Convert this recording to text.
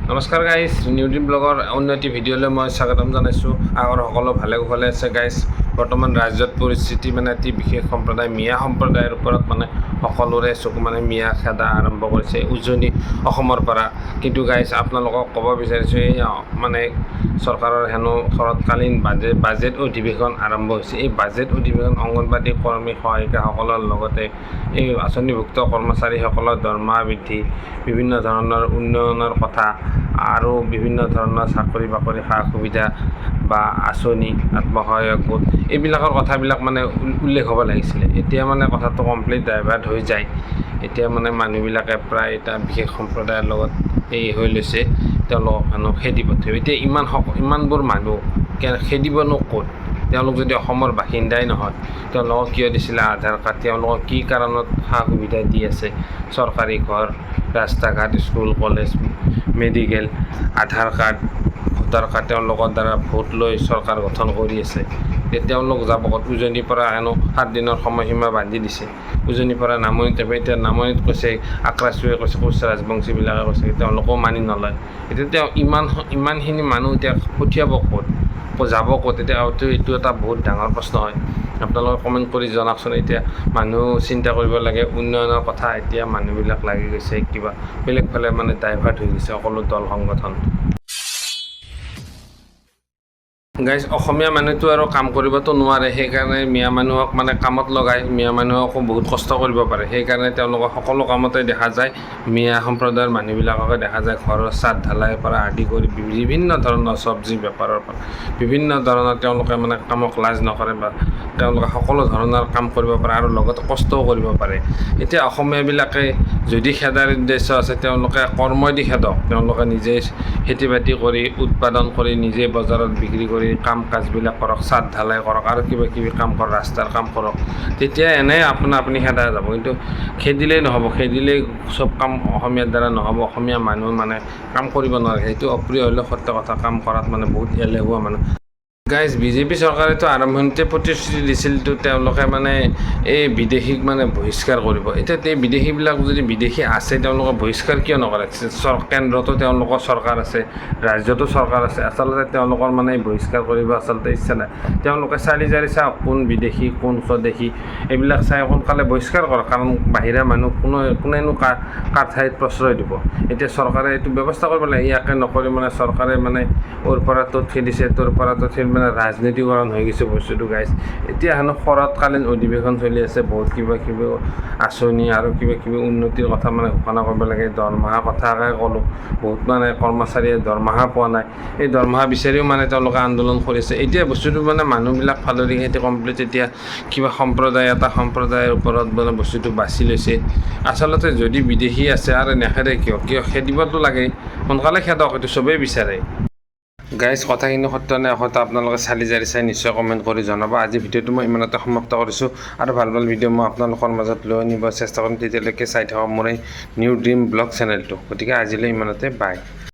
নমস্কাৰ guys, new dream ব্লগৰ অন্য এটি ভিডিঅ'লৈ মই স্বাগতম জনাইছোঁ। আগৰ সকলো ভালে কুশলে আছে গাইজ। বৰ্তমান ৰাজ্যত পৰিস্থিতি এটি বিশেষ সম্প্ৰদায় মিয়া সম্প্ৰদায়ৰ ওপৰত সকলোৰে চকু মিয়া খেদা আৰম্ভ কৰিছে উজনি অসমৰ পৰা। কিন্তু গাইজ আপোনালোকক ক'ব বিচাৰিছোঁ এই চৰকাৰৰ হেনো শৰৎকালীন বাজেট অধিৱেশন আৰম্ভ হৈছে। এই বাজেট অধিৱেশন অংগনবাদী কৰ্মী সহায়িকাসকলৰ লগতে এই আঁচনিভুক্ত কৰ্মচাৰীসকলৰ দৰমহা বৃদ্ধি, বিভিন্ন ধৰণৰ উন্নয়নৰ কথা আৰু বিভিন্ন ধৰণৰ চাকৰি বাকৰি সা সুবিধা বা আঁচনি আত্মসহায়ক গোট এইবিলাকৰ কথাবিলাক উল্লেখ হ'ব লাগিছিলে। এতিয়া কথাটো কমপ্লিট ডাইভাৰ্ট হৈ যায়। এতিয়া মানুহবিলাকে প্ৰায় এটা বিশেষ সম্প্ৰদায়ৰ লগত হৈ লৈছে, তেওঁলোকক খেদি পঠিয়াব। এতিয়া ইমানবোৰ মানুহ খেদিবনো ক'ত? তেওঁলোক যদি অসমৰ বাসিন্দাই নহয়, তেওঁলোকক কিয় দিছিলে আধাৰ কাৰ্ড? তেওঁলোকক কি কাৰণত সা সুবিধা দি আছে? চৰকাৰী ঘৰ, ৰাস্তা ঘাট, স্কুল কলেজ, মেডিকেল, আধাৰ কাৰ্ড, ভোটাৰ কাৰ্ড, তেওঁলোকৰ দ্বাৰা ভোট লৈ চৰকাৰ গঠন কৰি আছে। তেওঁলোক যাব ক'ত? উজনিৰ পৰা 7 দিনৰ সময়সীমা বান্ধি দিছে। উজনিৰ পৰা নামনিত যাব। এতিয়া নামনিত কৈছে আক্ৰাচুৱে কৈছে, কোচ ৰাজবংশীবিলাকে কৈছে, তেওঁলোকেও মানি নলয়। এতিয়া ইমানখিনি মানুহ এতিয়া পঠিয়াব ক'ত? যাব ক'ত? এতিয়া এইটো এটা বহুত ডাঙৰ প্ৰশ্ন হয়। আপোনালোকে কমেণ্ট কৰি জনাওকচোন। এতিয়া মানুহ চিন্তা কৰিব লাগে উন্নয়নৰ কথা। এতিয়া মানুহবিলাক লাগি গৈছে কিবা বেলেগ ফালে ডাইভাৰ্ট হৈ গৈছে সকলো দল সংগঠন। গাইজ, অসমীয়া মানুহটো আৰু কাম কৰিবতো নোৱাৰে, সেইকাৰণে মিয়া মানুহক কামত লগায়। মিয়া মানুহকো বহুত কষ্ট কৰিব পাৰে, সেইকাৰণে তেওঁলোকক সকলো কামতে দেখা যায়। মিয়া সম্প্ৰদায়ৰ মানুহবিলাককে দেখা যায় ঘৰৰ ছাদ ঢালাইৰ পৰা আদি কৰি বিভিন্ন ধৰণৰ চব্জি বেপাৰৰ পৰা বিভিন্ন ধৰণৰ তেওঁলোকে কামক লাজ নকৰে বা তেওঁলোকে সকলো ধৰণৰ কাম কৰিব পাৰে আৰু লগতে কষ্টও কৰিব পাৰে। এতিয়া অসমীয়াবিলাকে যদি খেদাৰ উদ্দেশ্য আছে, তেওঁলোকে কৰ্মই দি খেদক। তেওঁলোকে নিজে খেতি বাতি কৰি উৎপাদন কৰি নিজে বজাৰত বিক্ৰী কৰি কাম কাজবিলাক কৰক, ছাদ ঢালাই কৰক আৰু কিবা কিবি কাম কৰক, ৰাস্তাৰ কাম কৰক। তেতিয়া এনেই আপুনি খেদা যাব। কিন্তু খেদিলেই নহ'ব, খেদিলেই চব কাম অসমীয়াৰ দ্বাৰা নহ'ব। অসমীয়া মানুহ কাম কৰিব নোৱাৰে, সেইটো অপ্ৰিয় হ'লেও সত্য কথা। কাম কৰাত বহুত এলেহুৱা মানুহ। গাইজ, বিজেপি চৰকাৰেতো আৰম্ভণিতে প্ৰতিশ্ৰুতি দিছিলতো তেওঁলোকে এই বিদেশীক বহিষ্কাৰ কৰিব। এতিয়া এই বিদেশীবিলাক যদি বিদেশী আছে, তেওঁলোকে বহিষ্কাৰ কিয় নকৰে? কেন্দ্ৰতো তেওঁলোকৰ চৰকাৰ আছে, ৰাজ্যতো চৰকাৰ আছে। আচলতে তেওঁলোকৰ বহিষ্কাৰ কৰিব ইচ্ছা নাই। তেওঁলোকে চালি জাৰি চাওক কোন বিদেশী কোন স্বদেশী এইবিলাক চাই সোনকালে বহিষ্কাৰ কৰক। কাৰণ বাহিৰা মানুহ কোনেনো কাৰ ঠাইত প্ৰশ্ৰয় দিব? এতিয়া চৰকাৰে এইটো ব্যৱস্থা কৰিব লাগে। ইয়াকে নকৰি চৰকাৰে ওৰ পৰা ত'ত খেদিছে, তোৰ পৰা ত'ত ৰাজনীতিকৰণ হৈ গৈছে বস্তুটো গাইজ। এতিয়া শৰৎকালীন অধিৱেশন চলি আছে, বহুত কিবা কিবি আঁচনি আৰু কিবা কিবি উন্নতিৰ কথা ঘোষণা কৰিব লাগে। দৰমহা কথাকে ক'লোঁ, বহুত কৰ্মচাৰীয়ে দৰমহা পোৱা নাই। এই দৰমহা বিচাৰিও তেওঁলোকে আন্দোলন কৰিছে। এতিয়া বস্তুটো মানুহবিলাক ফালৰি খেতি কমপ্লিট। এতিয়া কিবা এটা সম্প্ৰদায়ৰ ওপৰত বস্তুটো বাছি লৈছে। আচলতে যদি বিদেশী আছে আৰু নেখেদে কিয় খেদিবতো লাগে, সোনকালে খেদক, এইটো চবেই বিচাৰে। গাইজ, কথাখিনি সত্য নে অসত্য আপোনালোকে চালি জাৰি চাই নিশ্চয় কমেণ্ট কৰি জনাব। আজি ভিডিঅ'টো মই ইমানতে সমাপ্ত কৰিছোঁ আৰু ভাল ভিডিঅ' মই আপোনালোকৰ মাজত লৈ আনিব চেষ্টা কৰিম। তেতিয়ালৈকে চাই থাকক মোৰ এই নিউ ড্ৰিম ব্লগ চেনেলটো। গতিকে আজিলৈ ইমানতে বাই।